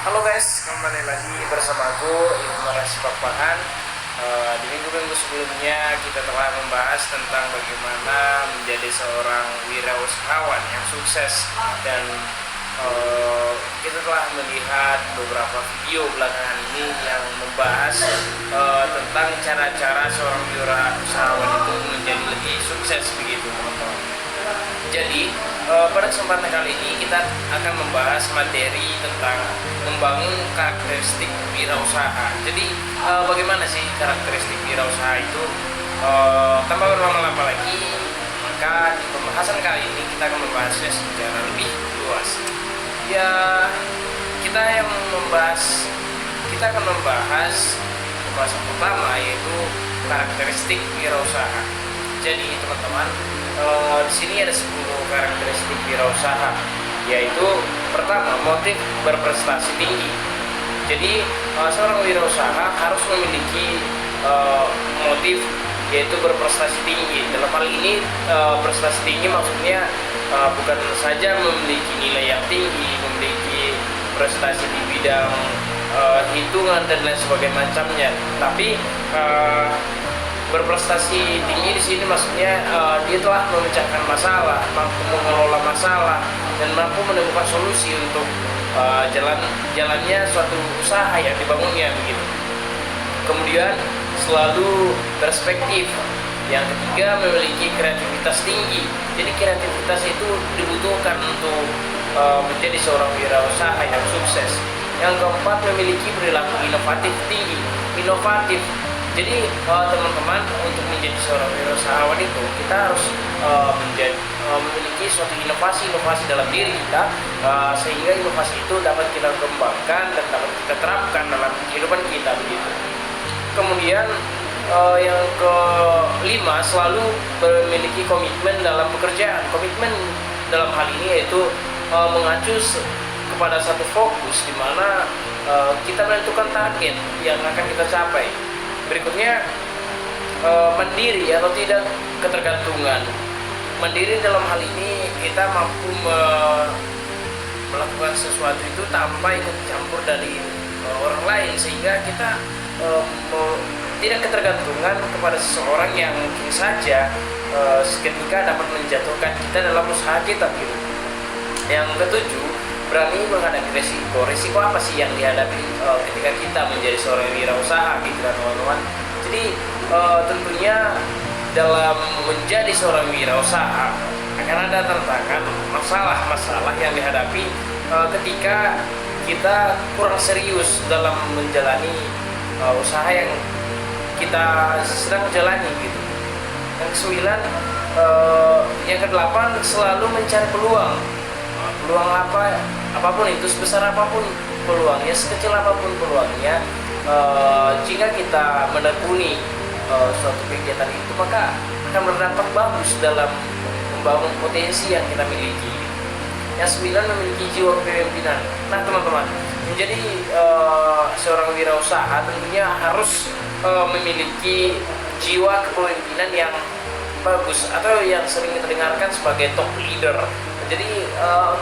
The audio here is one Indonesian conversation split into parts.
Halo guys, kembali lagi bersamaku Ilmar Sipapahan. Di minggu-minggu sebelumnya kita telah membahas tentang bagaimana menjadi seorang wirausahawan yang sukses dan kita telah melihat beberapa video belakangan ini yang membahas tentang cara-cara seorang wirausahawan itu menjadi lebih sukses begitu teman-teman. Jadi pada kesempatan kali ini kita akan membahas materi tentang membangun karakteristik wirausaha. Jadi bagaimana sih karakteristik wirausaha itu? Tanpa berlama-lama lagi, maka di pembahasan kali ini kita akan membahasnya secara lebih luas. Ya, kita akan membahas pembahasan pertama yaitu karakteristik wirausaha. Jadi teman-teman, di sini ada 10 karakteristik wirausaha, yaitu pertama, motif berprestasi tinggi. Jadi seorang wirausaha harus memiliki motif yaitu berprestasi tinggi. Dalam hal ini prestasi tinggi maksudnya bukan saja memiliki nilai yang tinggi, memiliki prestasi di bidang hitungan dan lain sebagainya macamnya, tapi berprestasi tinggi di sini maksudnya dia telah memecahkan masalah, mampu mengelola masalah, dan mampu menemukan solusi untuk jalannya suatu usaha yang dibangunnya begitu. Kemudian selalu perspektif. Yang ketiga, memiliki kreativitas tinggi. Jadi kreativitas itu dibutuhkan untuk menjadi seorang wirausaha yang sukses. Yang keempat, memiliki perilaku inovatif tinggi. Inovatif. Jadi teman-teman, untuk menjadi seorang wirausahawan itu kita harus memiliki suatu inovasi dalam diri kita, sehingga inovasi itu dapat kita kembangkan dan dapat kita terapkan dalam kehidupan kita begitu. Kemudian yang kelima, selalu memiliki komitmen dalam pekerjaan. Komitmen dalam hal ini yaitu mengacu kepada satu fokus di mana kita menentukan target yang akan kita capai. Berikutnya, mandiri atau tidak ketergantungan. Mandiri dalam hal ini kita mampu melakukan sesuatu itu tanpa ikut campur dari orang lain, sehingga kita tidak ketergantungan kepada seseorang yang mungkin saja seketika dapat menjatuhkan kita dalam usaha kita gitu. Yang ketujuh, berani menghadapi resiko. Resiko apa sih yang dihadapi ketika kita menjadi seorang wirausaha gitu kan teman-teman. Jadi tentunya dalam menjadi seorang wirausaha akan ada tantangan, masalah-masalah yang dihadapi ketika kita kurang serius dalam menjalani usaha yang kita sedang jalani gitu. Yang kesembilan, yang kedelapan, selalu mencari peluang. Peluang apapun itu, sebesar apapun peluangnya, sekecil apapun peluangnya, jika kita menekuni suatu kegiatan itu, maka akan berdampak bagus dalam membangun potensi yang kita miliki. Yang sembilan, memiliki jiwa kepemimpinan. Nah teman-teman, menjadi seorang wirausaha tentunya harus memiliki jiwa kepemimpinan yang bagus, atau yang sering kita dengarkan sebagai top leader. Jadi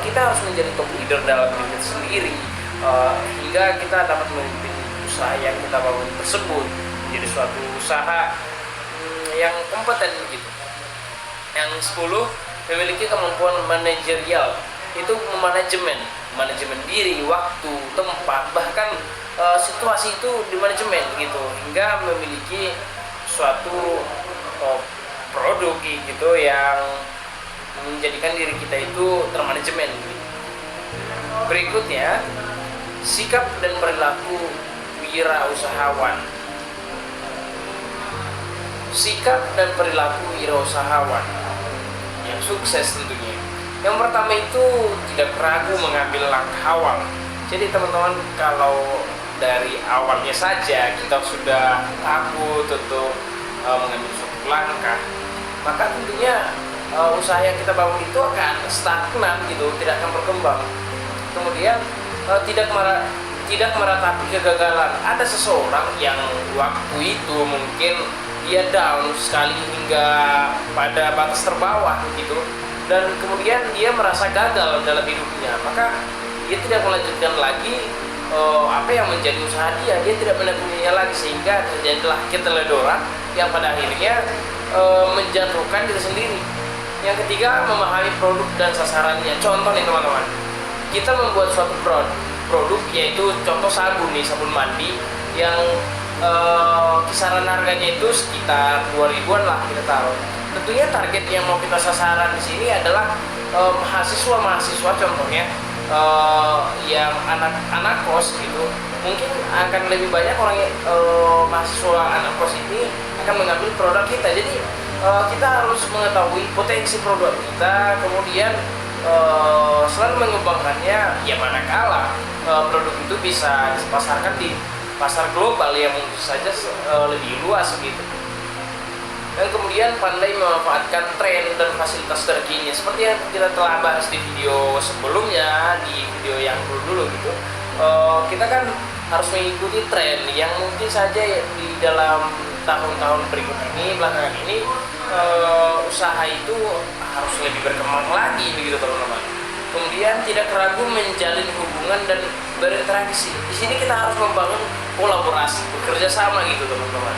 kita harus menjadi top leader dalam diri kita sendiri, hingga kita dapat memimpin usaha yang kita bangun tersebut menjadi suatu usaha yang kompeten begitu. Yang 10, memiliki kemampuan manajerial. Itu manajemen diri, waktu, tempat, bahkan situasi itu di manajemen gitu, hingga memiliki suatu produk gitu yang menjadikan diri kita itu termanajemen gitu. Berikutnya, sikap dan perilaku wirausahawan. Sikap dan perilaku wirausahawan yang sukses tentunya. Yang pertama itu tidak ragu mengambil langkah awal. Jadi teman-teman, kalau dari awalnya saja kita sudah takut untuk mengambil suatu langkah, maka tentunya usaha yang kita bangun itu akan stagnan gitu, tidak akan berkembang. Kemudian tidak meratapi kegagalan. Ada seseorang yang waktu itu mungkin dia down sekali hingga pada batas terbawah gitu, dan kemudian dia merasa gagal dalam hidupnya, maka dia tidak melanjutkan lagi apa yang menjadi usaha dia tidak menekuninya lagi, sehingga terjadilah keteledoran yang pada akhirnya menjatuhkan diri sendiri. Yang ketiga, memahami produk dan sasarannya. Contoh nih teman-teman, kita membuat suatu produk yaitu contoh sabun nih, sabun mandi yang kisaran harganya itu sekitar 2000-an lah kita taruh. Tentunya target yang mau kita sasaran di sini adalah mahasiswa contohnya, yang anak kos gitu. Mungkin akan lebih banyak orang mahasiswa anak kos ini akan mengambil produk kita. Jadi kita harus mengetahui potensi produk kita, kemudian selalu mengembangkannya. Ya manakala produk itu bisa dipasarkan di pasar global yang mungkin saja lebih luas gitu. Dan kemudian pandai memanfaatkan tren dan fasilitas terkini, seperti yang kita telah bahas di video sebelumnya, di video yang dulu gitu. Kita kan harus mengikuti tren yang mungkin saja di dalam tahun-tahun berikut ini, belakangan ini, usaha itu harus lebih berkembang lagi begitu teman-teman. Kemudian tidak ragu menjalin hubungan dan berinteraksi. Di sini kita harus membangun kolaborasi, bekerja sama gitu teman-teman.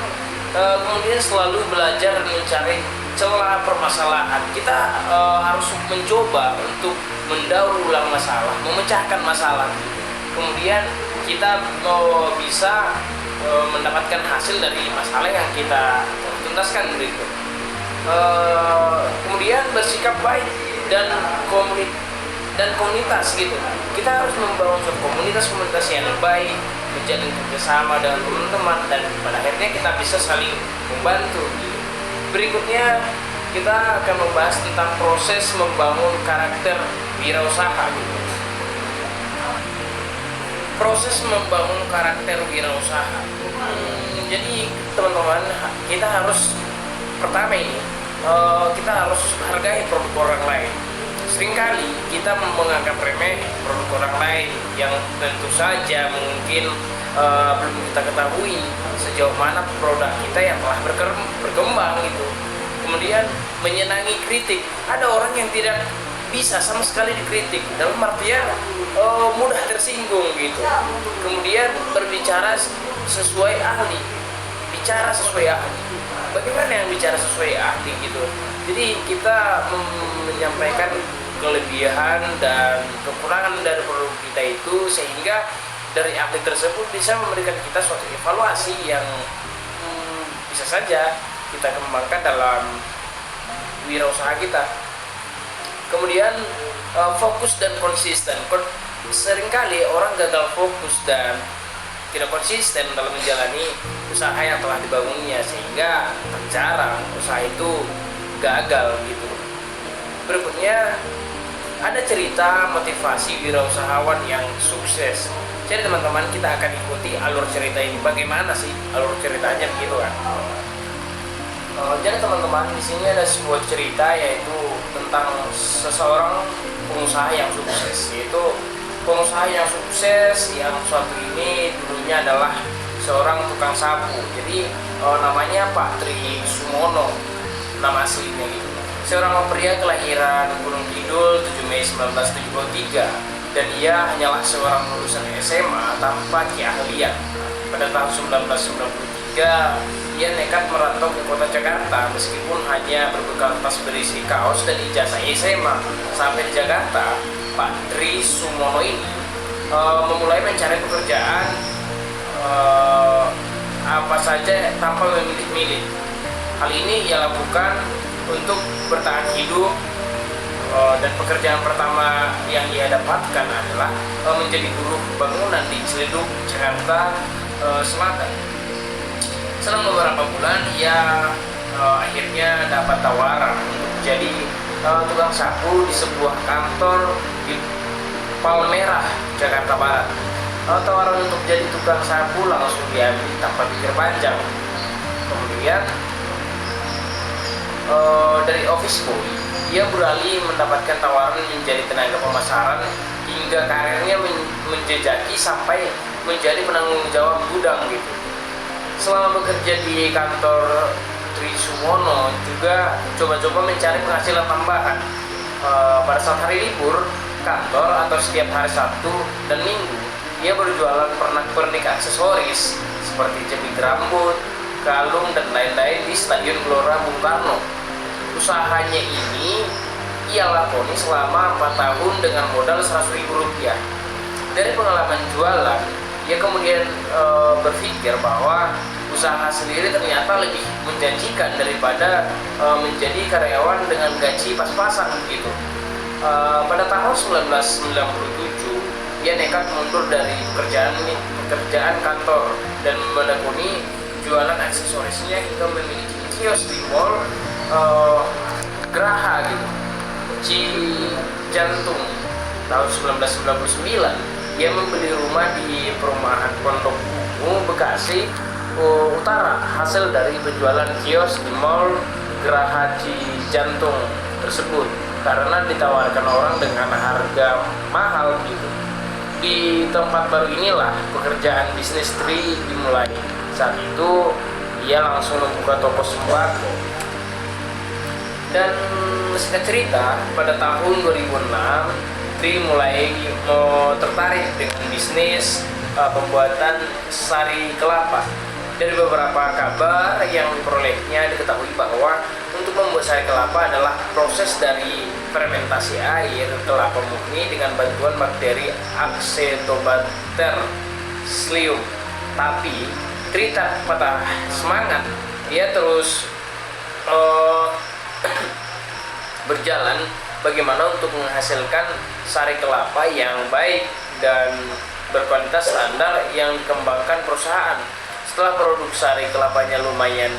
Kemudian selalu belajar mencari celah permasalahan. Kita harus mencoba untuk mendaur ulang masalah, memecahkan masalah. Kemudian kita bisa mendapatkan hasil dari masalah yang kita tuntaskan berikut. Kemudian bersikap baik dan komunitas gitu. Kita harus membangun suatu komunitas yang baik, menjalin kerjasama dengan teman-teman, dan pada akhirnya kita bisa saling membantu. Berikutnya kita akan membahas tentang proses membangun karakter wirausaha gitu. Proses membangun karakter wirausaha. Jadi teman-teman, kita harus pertama ini kita harus hargai produk orang lain. Seringkali kita menganggap remeh produk orang lain yang tentu saja mungkin belum kita ketahui sejauh mana produk kita yang telah berkembang gitu. Kemudian menyenangi kritik. Ada orang yang tidak bisa sama sekali dikritik, dalam artian mudah tersinggung gitu. Kemudian berbicara sesuai ahli, bicara sesuai ahli. Bagaimana yang bicara sesuai ahli gitu? Jadi kita menyampaikan kelebihan dan kekurangan dari produk kita itu, sehingga dari ahli tersebut bisa memberikan kita suatu evaluasi yang bisa saja kita kembangkan dalam wirausaha kita. Kemudian fokus dan konsisten. Seringkali orang gagal fokus dan tidak konsisten dalam menjalani usaha yang telah dibangunnya, sehingga jarang usaha itu gagal gitu. Berikutnya ada cerita motivasi wirausahawan yang sukses. Jadi teman-teman, kita akan ikuti alur cerita ini. Bagaimana sih alur ceritanya begitu kan? Jadi teman-teman, di sini ada sebuah cerita yaitu tentang seseorang pengusaha yang sukses, yaitu pengusaha yang sukses yang suatu ini dulunya adalah seorang tukang sapu. Jadi namanya Pak Tri Sumono, nama aslinya gitu. Seorang pria kelahiran Gunung Kidul 7 Mei 1973, dan ia hanyalah seorang lulusan SMA tanpa keahlian. Pada tahun 1993 ia nekat merantau ke kota Jakarta meskipun hanya berbekal tas berisi kaos dan ijazah SMA. Sampai di Jakarta, Pak Tri Sumono ini memulai mencari pekerjaan apa saja tanpa memilih-milih. Hal ini ia lakukan untuk bertahan hidup, dan pekerjaan pertama yang ia dapatkan adalah menjadi buruh bangunan di Ciledug, Jakarta Selatan. Selang beberapa bulan ia akhirnya dapat tawaran untuk menjadi tukang sapu di sebuah kantor di Palmerah, Jakarta Barat. Tawaran untuk menjadi tukang sapu langsung diambil tanpa pikir panjang. Kemudian dari office boy, ia beralih mendapatkan tawaran menjadi tenaga pemasaran hingga karirnya menjejaki sampai menjadi penanggung jawab gudang gitu. Selama bekerja di kantor Tri Sumono juga coba-coba mencari penghasilan tambahan. Pada saat hari libur kantor atau setiap hari Sabtu dan Minggu, ia berjualan pernak-pernik aksesoris seperti jepit rambut, kalung, dan lain-lain di Stadion Gelora Bung Karno. Usahanya ini ia lakoni selama 4 tahun dengan modal Rp100.000. Dari pengalaman jualan, ia kemudian berpikir bahwa usaha sendiri ternyata lebih menjanjikan daripada menjadi karyawan dengan gaji pas-pasan gitu. Pada tahun 1997, ia nekat mundur dari pekerjaan kantor dan menekuni jualan aksesorisnya hingga memiliki kios di mall Geraha gitu, Cijantung. Tahun 1999, ia membeli rumah di perumahan Pondok Ungu, Bekasi Utara, hasil dari penjualan kios di mall Geraha Cijantung tersebut karena ditawarkan orang dengan harga mahal gitu. Di tempat baru inilah pekerjaan bisnis Tri dimulai. Saat itu ia langsung membuka toko sembako. Dan singkat cerita, pada tahun 2006 Tri mulai tertarik dengan bisnis pembuatan sari kelapa. Dari beberapa kabar yang diperolehnya diketahui bahwa untuk membuat sari kelapa adalah proses dari fermentasi air kelapa murni dengan bantuan bakteri Acetobacter psyllium. Tapi Tri tak patah semangat, ia terus berjalan bagaimana untuk menghasilkan sari kelapa yang baik dan berkualitas standar yang dikembangkan perusahaan. Setelah produk sari kelapanya lumayan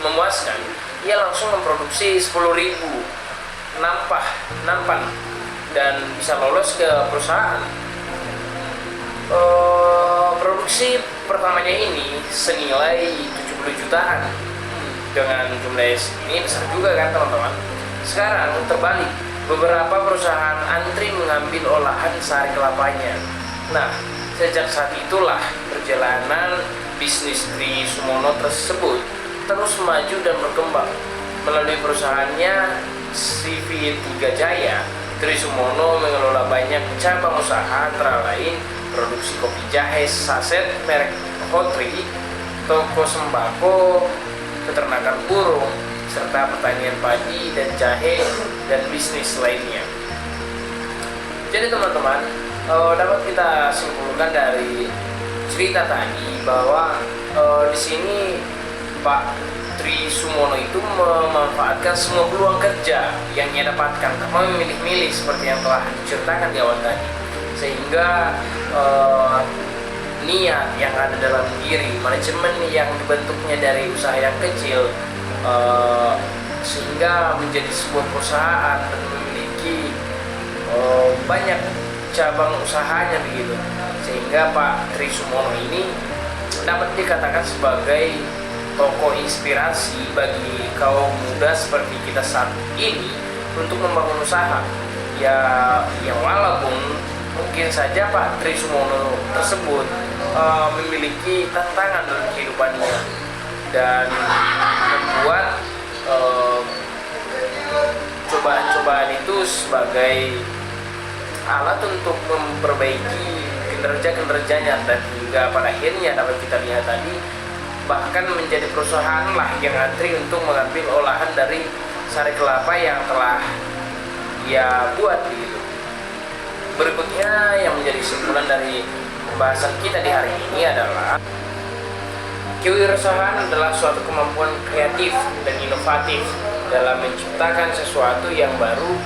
memuaskan, ia langsung memproduksi 10.000 nampan dan bisa lolos ke perusahaan. Produksi pertamanya ini senilai 70 jutaan. Dengan jumlah ini besar juga kan teman-teman. Sekarang terbalik, beberapa perusahaan antri mengambil olahan sari kelapanya. Nah, sejak saat itulah perjalanan bisnis Tri Sumono tersebut terus maju dan berkembang. Melalui perusahaannya CV3 Jaya, Tri Sumono mengelola banyak cabang usaha, antara lain produksi kopi jahe saset merek Hotri, toko sembako, peternakan burung, serta pertanian padi dan jahe dan bisnis lainnya. Jadi teman-teman, dapat kita simpulkan dari cerita tadi bahwa di sini Pak Tri Sumono itu memanfaatkan semua peluang kerja yang ia dapatkan tanpa memilih-milih seperti yang telah diceritakan di awal tadi, sehingga niat yang ada dalam diri, manajemen yang dibentuknya dari usaha yang kecil sehingga menjadi sebuah perusahaan dan memiliki banyak cabang usahanya begitu, sehingga Pak Tri Sumono ini dapat dikatakan sebagai tokoh inspirasi bagi kaum muda seperti kita saat ini untuk membangun usaha ya, yang walaupun mungkin saja Pak Tri Sumono tersebut memiliki tantangan dalam kehidupannya dan membuat cobaan-cobaan itu sebagai alat untuk memperbaiki kinerja-kinerjanya, dan hingga pada akhirnya dapat kita lihat tadi bahkan menjadi perusahaan lah yang antri untuk mengambil olahan dari sari kelapa yang telah ia buat gitu. Berikutnya yang menjadi kesimpulan dari pembahasan kita di hari ini adalah kewirausahaan adalah suatu kemampuan kreatif dan inovatif dalam menciptakan sesuatu yang baru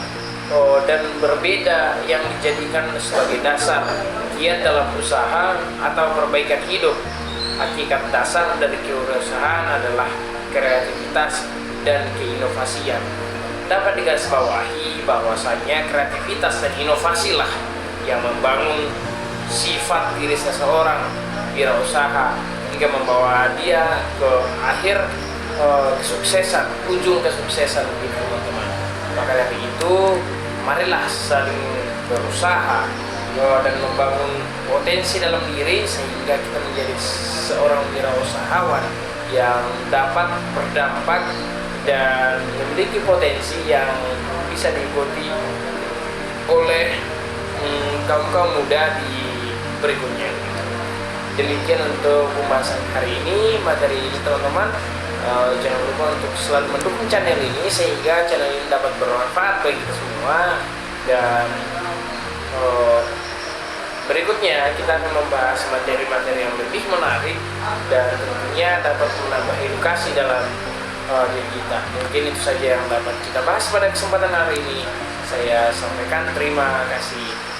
dan berbeda yang dijadikan sebagai dasar giat dalam usaha atau perbaikan hidup. Hakikat dasar dari kewirausahaan adalah kreativitas dan keinovasian. Dapat digarisbawahi bahwasanya kreativitas dan inovasi lah yang membangun sifat diri seseorang wirausaha hingga membawa dia ke akhir kesuksesan, ujung kesuksesan gitu teman-teman. Maka dari itu, marilah saling berusaha dan membangun potensi dalam diri sehingga kita menjadi seorang wirausahawan yang dapat berdampak dan memiliki potensi yang bisa diikuti oleh kaum-kaum muda di berikutnya. Demikian untuk pembahasan hari ini, materi ini teman-teman. Jangan lupa untuk selalu mendukung channel ini sehingga channel ini dapat bermanfaat bagi kita semua. Dan berikutnya kita akan membahas materi-materi yang lebih menarik dan tentunya dapat menambah edukasi dalam diri kita. Mungkin itu saja yang dapat kita bahas pada kesempatan hari ini. Saya sampaikan terima kasih.